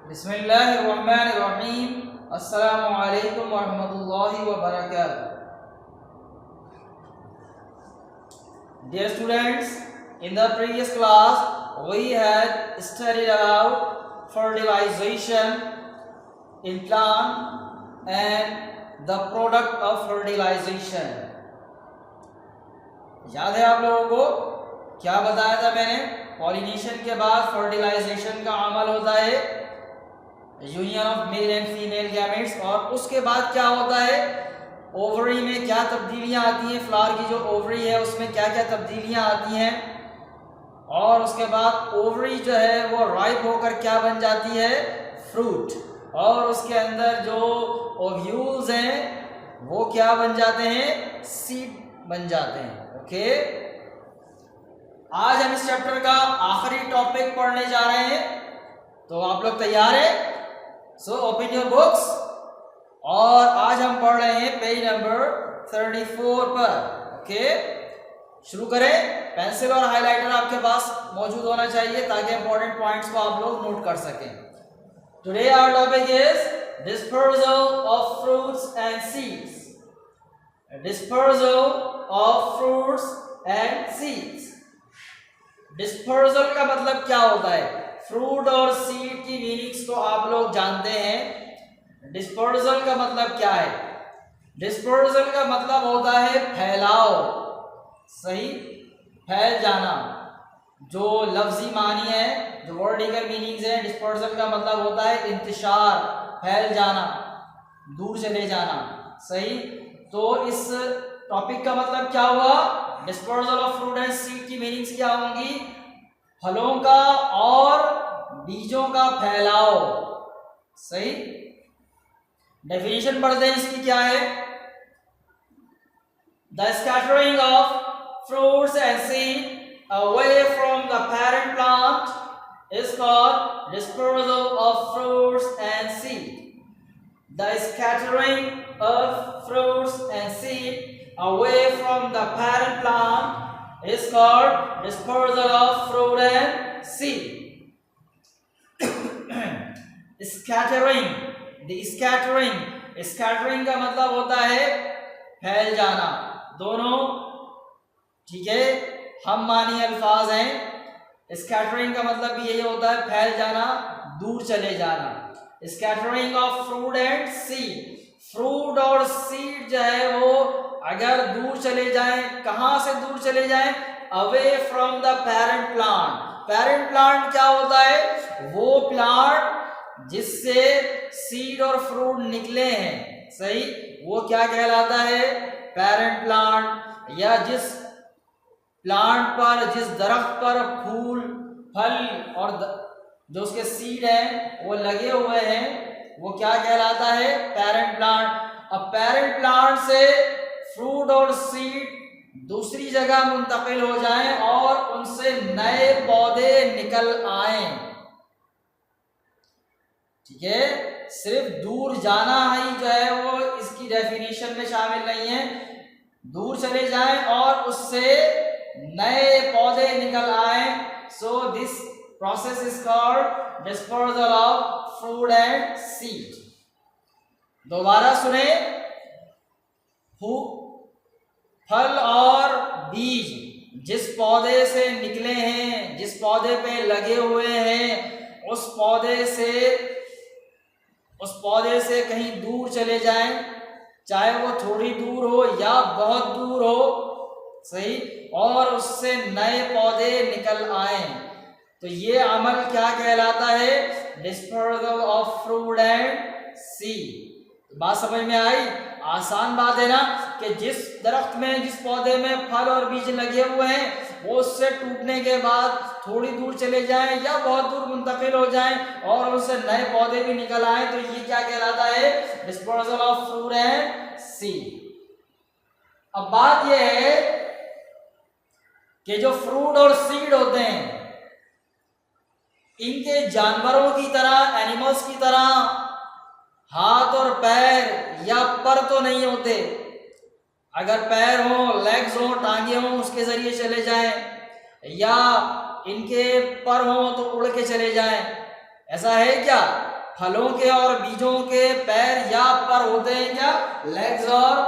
बिस्मिल्लाहिर्रहमानिर्रहीम। अस्सलामु अलैकुम वरहमतुल्लाहि वबरकातुह। Dear students, in the previous class we had studied about fertilization in plant and the product of fertilization. याद है आप लोगों को क्या बताया था मैंने? पॉलिनेशन के बाद फर्टिलाइजेशन का अमल होता है, union of male and female gametes, और उसके बाद क्या होता है, ओवरी में क्या तब्दीलियां आती हैं, फ्लावर की जो ओवरी है उसमें क्या क्या तब्दीलियां आती हैं, और उसके बाद ओवरी जो है वो राइप होकर क्या बन जाती है, फ्रूट, और उसके अंदर जो ओव्यूल्स हैं वो क्या बन जाते हैं, सीड बन जाते हैं। ओके, आज हम इस चैप्टर का आखिरी टॉपिक पढ़ने जा रहे हैं, तो आप लोग तैयार हैं? सो ओपन योर बुक्स, और आज हम पढ़ रहे हैं पेज नंबर 34 पर। ओके, शुरू करें। पेंसिल और हाइलाइटर आपके पास मौजूद होना चाहिए ताकि इंपॉर्टेंट पॉइंट्स को आप लोग नोट कर सकें। Today our topic is dispersal of fruits and seeds. Dispersal of fruits and seeds. Dispersal का मतलब क्या होता है? फ्रूट और सीड की मीनिंग्स तो आप लोग जानते हैं। डिस्पर्सल का मतलब क्या है? डिस्पर्सल का मतलब होता है फैलाव, सही, फैल जाना। जो लफ्जी मानी है, जो वर्डिकल मीनिंग्स है, डिस्पर्सल का मतलब होता है इंतशार, फैल जाना, दूर चले जाना, सही। तो इस टॉपिक का मतलब क्या हुआ? Dispersal of fruit and seed की मीनिंग्स क्या होंगी? फलों का और बीजों का फैलाव, सही। डेफिनेशन पढ़ते हैं इसकी क्या है। The scattering of fruits and seed away from the parent plant is called dispersal of fruits and seed. The scattering of fruits and seed away from the parent plant is called dispersal of fruit and seed. Scattering, the scattering का मतलब होता है फैल जाना। दोनों ठीक है, हम मानी अल्फाज हैं। स्कैटरिंग का मतलब भी यही होता है, फैल जाना, दूर चले जाना। Scattering of fruit and seed, fruit और सीड जो है वो अगर दूर चले जाएं, कहां से दूर चले जाएं? Away from the parent plant. Parent plant क्या होता है? वो प्लांट जिससे सीड और फ्रूट निकले हैं, सही, वो क्या कहलाता है? Parent plant. या जिस प्लांट पर, जिस दरख्त पर फूल, फल और जो उसके सीड हैं वो लगे हुए हैं, वो क्या कहलाता है? Parent plant. अब पेरेंट प्लांट से फ्रूट और सीड दूसरी जगह मुंतकिल हो जाएं और उनसे नए पौधे निकल आए, ठीक है। सिर्फ दूर जाना ही जो है वो इसकी डेफिनेशन में शामिल नहीं है। दूर चले जाएं और उससे नए पौधे निकल आए। So this process is called dispersal of fruit and seed. दोबारा सुने, फल और बीज जिस पौधे से निकले हैं, जिस पौधे पे लगे हुए हैं, उस पौधे से कहीं दूर चले जाएं, चाहे वो थोड़ी दूर हो या बहुत दूर हो, सही, और उससे नए पौधे निकल आए, तो ये अमल क्या कहलाता है? Dispersal of fruit and seed. बात समझ में आई? आसान बात है ना, कि जिस दरख्त में, जिस पौधे में फल और बीज लगे हुए हैं, वो उससे टूटने के बाद थोड़ी दूर चले जाएं या बहुत दूर मुंतकिल हो जाएं और उससे नए पौधे भी निकल आए, तो ये क्या कहलाता है? Dispersal of fruit and seed. अब बात यह है कि जो फ्रूट और सीड होते हैं, इनके जानवरों की तरह, एनिमल्स की तरह हाथ और पैर या पर तो नहीं होते। अगर पैर हो, लेग्स हो, टांगे हो, उसके जरिए चले जाएं, या इनके पर हो तो उड़ के चले जाएं, ऐसा है क्या? फलों के और बीजों के पैर या पर होते हैं क्या? लेग्स और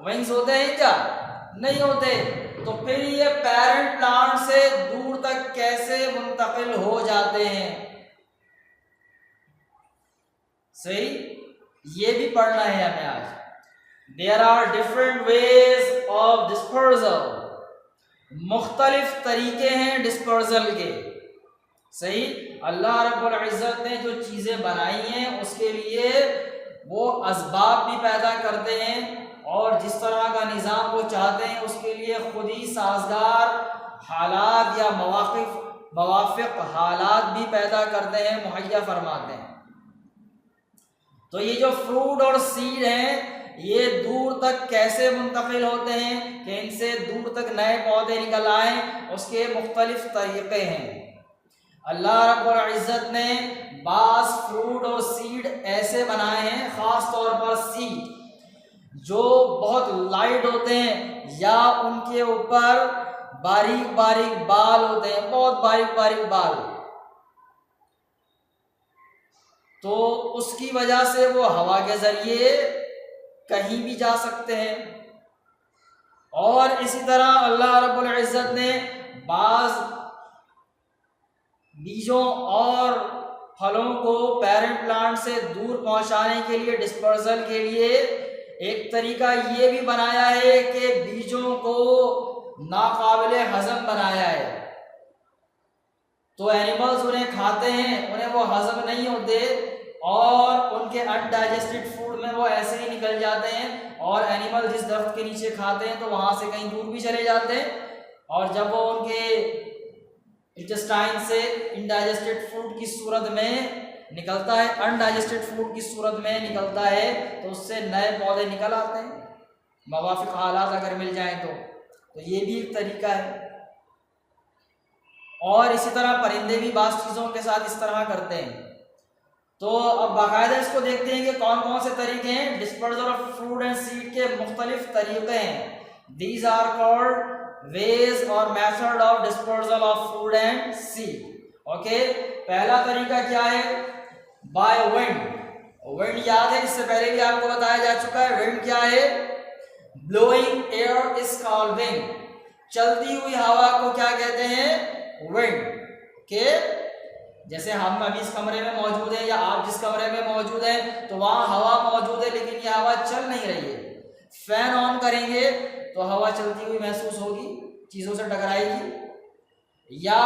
विंग्स होते हैं क्या? नहीं होते। तो फिर ये पेरेंट प्लांट से दूर तक कैसे मुंतकिल हो जाते हैं? सही, ये भी पढ़ना है हमें आज। There are different ways of dispersal, मुख्तलिफ तरीके हैं डिस्पर्सल के। सही, अल्लाह रब्बुल इज्जत ने जो चीज़ें बनाई हैं उसके लिए वो असबाब भी पैदा करते हैं और जिस तरह का निज़ाम वो चाहते हैं उसके लिए खुद ही साजगार हालात या मवाफ़िक़ हालात भी पैदा करते हैं, मुहैया फरमाते हैं। तो ये जो फ्रूट और सीड हैं ये दूर तक कैसे मुंतकिल होते हैं कि इनसे दूर तक नए पौधे निकल आए, उसके मुख्तलिफ तरीक़े हैं। अल्लाह रब्बुल इज़्ज़त ने बास फ्रूट और सीड ऐसे बनाए हैं, ख़ास तौर पर सीड जो बहुत लाइट होते हैं या उनके ऊपर बारीक बारीक बाल होते हैं, बहुत बारीक बारीक बाल, तो उसकी वजह से वो हवा के ज़रिए कहीं भी जा सकते हैं। और इसी तरह अल्लाह रब्बुल इज़्ज़त ने बाज़ बीजों और फलों को पेरेंट प्लांट से दूर पहुंचाने के लिए, डिस्पर्सल के लिए एक तरीका ये भी बनाया है कि बीजों को नाकाबिले हजम बनाया है। तो एनिमल्स उन्हें खाते हैं, उन्हें वो हजम नहीं होते और उनके अनडाइजेस्टेड फूड में वो ऐसे ही निकल जाते हैं और एनिमल जिस दरख्त के नीचे खाते हैं तो वहाँ से कहीं दूर भी चले जाते हैं और जब वो उनके इंटेस्टाइन से इनडाइजेस्टेड फूड की सूरत में निकलता है, अनडाइजेस्टेड फूड की सूरत में निकलता है तो उससे नए पौधे निकल आते हैं, मवाफिक हालात अगर मिल जाएं तो ये भी एक तरीका है। और इसी तरह परिंदे भी बाज़ चीज़ों के साथ इस तरह करते हैं। तो अब बाकायदा इसको देखते हैं कि कौन कौन से तरीके हैं dispersal of fruit and seed के मुख्तलिफ तरीके हैं। दीज आर कॉल्ड वेज और method of dispersal of food and seed. Okay, पहला तरीका क्या है? By wind. विंड याद है, इससे पहले भी आपको बताया जा चुका है। विंड क्या है? Blowing air is called wind. चलती हुई हवा को क्या कहते हैं? विंड। ओके, जैसे हम अभी इस कमरे में मौजूद हैं या आप जिस कमरे में मौजूद हैं तो वहां हवा मौजूद है लेकिन ये हवा चल नहीं रही है। फैन ऑन करेंगे तो हवा चलती हुई महसूस होगी, चीज़ों से टकराएगी, या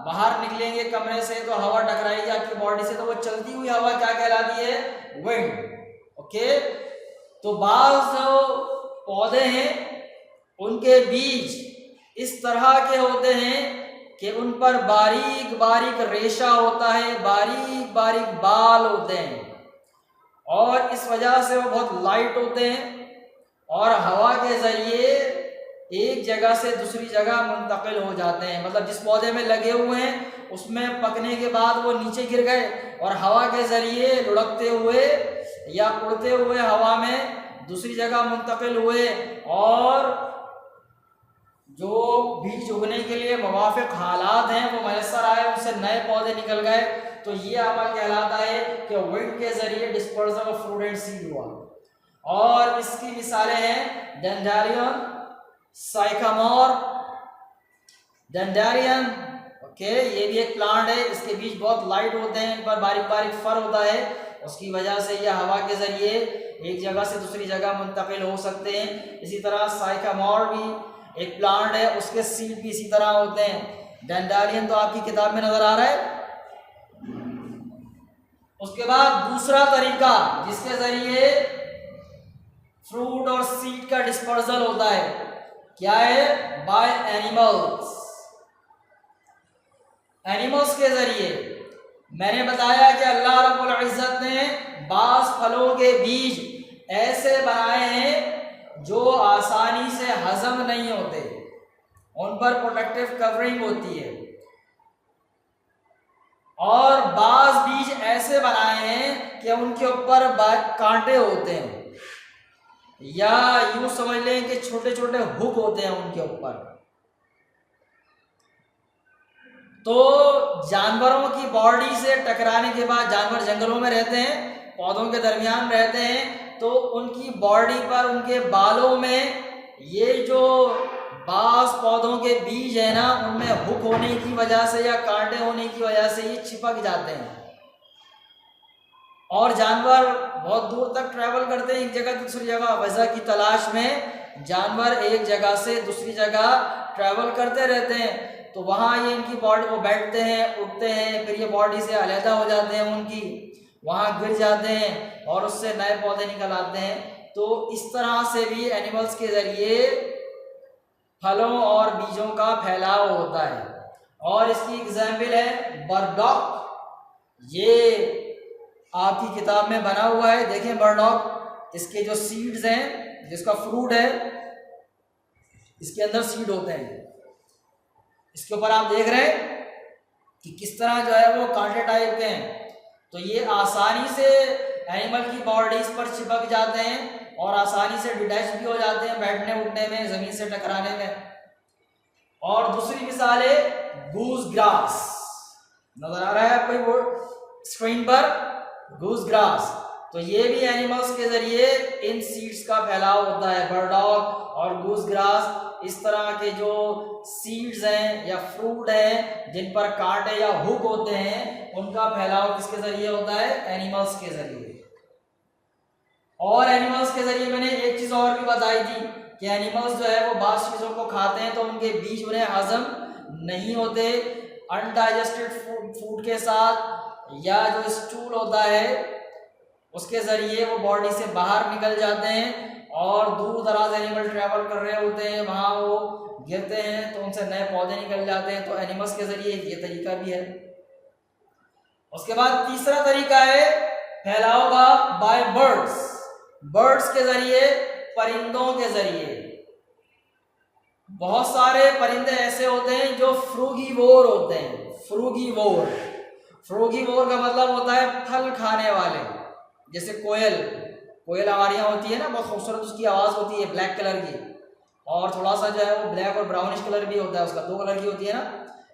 बाहर निकलेंगे कमरे से तो हवा टकराएगी आपकी बॉडी से, तो वो चलती हुई हवा क्या कहलाती है? विंड। ओके, तो बाज़ पौधे हैं उनके बीज इस तरह के होते हैं कि उन पर बारीक बारीक रेशा होता है, बारीक बारीक बाल होते हैं और इस वजह से वो बहुत लाइट होते हैं और हवा के ज़रिए एक जगह से दूसरी जगह मुंतकिल हो जाते हैं। मतलब जिस पौधे में लगे हुए हैं उसमें पकने के बाद वो नीचे गिर गए और हवा के ज़रिए लुढ़कते हुए या उड़ते हुए हवा में दूसरी जगह मुंतकिल हुए और जो बीज उगने के लिए मुवाफिक हालात हैं वो मैसर आए, उनसे नए पौधे निकल गए। तो ये अमल कहलाता है कि विंड के ज़रिए dispersal of fruit and seed हुआ। और इसकी मिसालें हैं डेंडेलियन, साइकामोर, डेंडेलियन। ओके, ये भी एक प्लांट है, इसके बीज बहुत लाइट होते हैं, इन पर बारीक बारीक फर होता है, उसकी वजह से यह हवा के ज़रिए एक जगह से दूसरी जगह मुंतकिल हो सकते हैं। इसी तरह साइकामोर भी एक प्लांट है, उसके सीड भी इसी तरह होते हैं। डेंडेलियन तो आपकी किताब में नज़र आ रहा है। उसके बाद दूसरा तरीका जिसके ज़रिए फ्रूट और सीड का डिस्पर्सल होता है क्या है? By animals. एनिमल्स के ज़रिए मैंने बताया कि अल्लाह रब्बुल इज़्ज़त ने बाज़ फलों के बीज ऐसे बनाए हैं जो आसानी से हजम नहीं होते, उन पर प्रोटेक्टिव कवरिंग होती है, और बाज़ बीज ऐसे बनाए हैं कि उनके ऊपर कांटे होते हैं या यूं समझ लें कि छोटे छोटे हुक होते हैं उनके ऊपर। तो जानवरों की बॉडी से टकराने के बाद, जानवर जंगलों में रहते हैं, पौधों के दरमियान रहते हैं, तो उनकी बॉडी पर, उनके बालों में ये जो बांस पौधों के बीज है ना, उनमें हुक होने की वजह से या कांटे होने की वजह से ये चिपक जाते हैं। और जानवर बहुत दूर तक ट्रैवल करते हैं, एक जगह से दूसरी जगह वजह की तलाश में जानवर एक जगह से दूसरी जगह ट्रैवल करते रहते हैं। तो वहाँ ये इनकी बॉडी, वो बैठते हैं, उठते हैं, फिर ये बॉडी से अलहदा हो जाते हैं उनकी, वहाँ गिर जाते हैं और उससे नए पौधे निकल आते हैं। तो इस तरह से भी एनिमल्स के जरिए फलों और बीजों का फैलाव होता है। और इसकी एग्जाम्पल है बर्डॉक। ये आपकी किताब में बना हुआ है, देखें बर्डॉक। इसके जो सीड्स हैं, जिसका फ्रूट है, इसके अंदर सीड होते हैं। इसके ऊपर आप देख रहे हैं कि किस तरह जो है वो कांटे टाइप के हैं। तो ये आसानी से एनिमल की बॉडीज पर चिपक जाते हैं और आसानी से डिटैच भी हो जाते हैं बैठने उठने में, जमीन से टकराने में। और दूसरी मिसाल है गूस ग्रास। नजर आ रहा है आपको बोर्ड स्क्रीन पर, गूस ग्रास। तो ये भी एनिमल्स के जरिए इन सीड्स का फैलाव होता है। बर्डॉक और गूस ग्रास इस तरह के जो सीड्स हैं या फ्रूट हैं जिन पर कांटे या हुक होते हैं, उनका फैलाव किसके जरिए होता है? एनिमल्स के जरिए। और एनिमल्स के जरिए मैंने एक चीज और भी बताई थी कि एनिमल्स जो है वो बास चीजों को खाते हैं तो उनके बीज उन्हें हजम नहीं होते। अनडाइजेस्टेड फूड के साथ या जो स्टूल होता है उसके जरिए वो बॉडी से बाहर निकल जाते हैं और दूर दराज एनिमल ट्रैवल कर रहे होते हैं, वहां वो गिरते हैं तो उनसे नए पौधे निकल जाते हैं। तो एनिमल्स के जरिए ये तरीका भी है। उसके बाद तीसरा तरीका है फैलाव का बाय बर्ड्स। बर्ड्स के जरिए, परिंदों के जरिए। बहुत सारे परिंदे ऐसे होते हैं जो फ्रूगीवोर होते हैं। फ्रूगीवोर, फ्रूगीवोर का मतलब होता है फल खाने वाले। जैसे कोयल, कोयल हमारे यहाँ होती है ना, बहुत खूबसूरत उसकी आवाज होती है, ब्लैक कलर की, और थोड़ा सा जो है वो ब्लैक और ब्राउनिश कलर भी होता है उसका, दो कलर की होती है ना,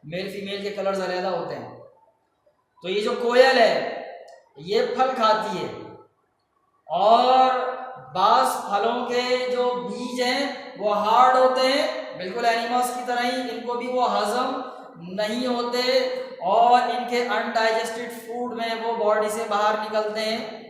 मेल फीमेल के कलर्स अलग होते हैं। तो ये जो कोयल है ये फल खाती है और बास फलों के जो बीज हैं वो हार्ड होते हैं, बिल्कुल एनिमल्स की तरह ही, इनको भी वो हजम नहीं होते और इनके अनडाइजेस्टेड फूड में वो बॉडी से बाहर निकलते हैं।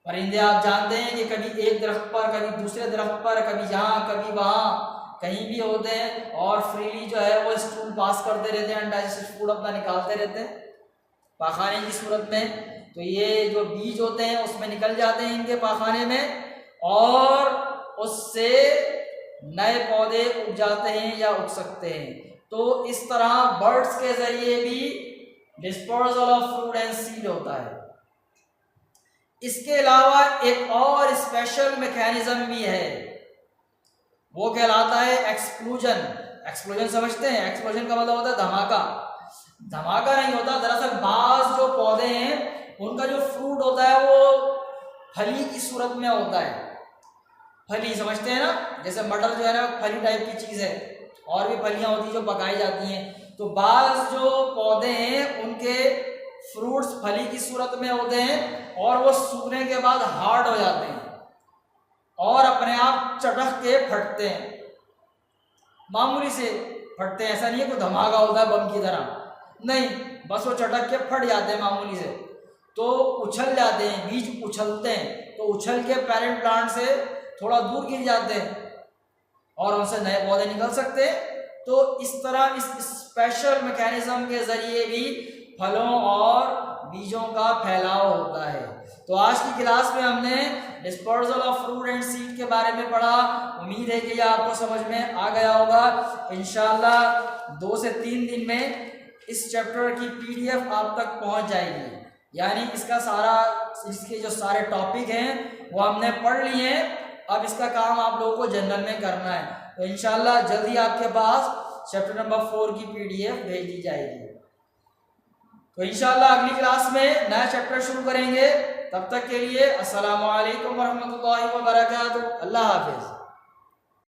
परिंदे आप जानते हैं कि कभी एक दरख्त पर, कभी दूसरे दरख्त पर, कभी यहाँ कभी वहाँ, कहीं भी होते हैं और फ्रीली जो है वो स्टूल पास करते रहते हैं, अनडाइजेस्टेड फूड अपना निकालते रहते हैं पाखाने की सूरत में। तो ये जो बीज होते हैं उसमें निकल जाते हैं इनके पाखाने में और उससे नए पौधे उग जाते हैं या उग सकते हैं। तो इस तरह बर्ड्स के जरिए भी disposal of fruit and seed होता है। इसके अलावा एक और स्पेशल मैकेनिज्म भी है, वो कहलाता है एक्सप्लोजन। एक्सप्लोजन समझते हैं? एक्सप्लोजन का मतलब होता है धमाका। धमाका नहीं होता, दरअसल बास जो पौधे हैं उनका जो फ्रूट होता है वो फली की सूरत में होता है। फली समझते हैं ना, जैसे मटर जो है ना फली टाइप की चीज है, और भी फलियां होती है जो पकाई जाती हैं। तो बास जो पौधे हैं उनके फ्रूट्स फली की सूरत में होते हैं और वो सूखने के बाद हार्ड हो जाते हैं और अपने आप चटक के फटते हैं, मामूली से फटते हैं। ऐसा नहीं है कोई धमाका होता है बम की तरह, नहीं, बस वो चटक के फट जाते हैं मामूली से। तो उछल जाते हैं, बीज उछलते हैं, तो उछल के पेरेंट प्लांट से थोड़ा दूर गिर जाते हैं और उनसे नए पौधे निकल सकते हैं। तो इस तरह इस स्पेशल मैकेनिज्म के जरिए भी फलों और बीजों का फैलाव होता है। तो आज की क्लास में हमने dispersal of fruit and seed के बारे में पढ़ा। उम्मीद है कि यह आपको समझ में आ गया होगा। इंशाल्लाह 2 से 3 दिन में इस चैप्टर की PDF आप तक पहुंच जाएगी। यानी इसका सारा, इसके जो सारे टॉपिक हैं वो हमने पढ़ लिए हैं। अब इसका काम आप लोगों को जनरल में करना है। तो इंशाल्लाह जल्दी आपके पास चैप्टर नंबर 4 की PDF भेज दी जाएगी। तो इंशाल्लाह अगली क्लास में नया चैप्टर शुरू करेंगे। तब तक के लिए अस्सलामु अलैकुम वरहमतुल्लाहि वबरकातुहू। अल्लाह हाफिज।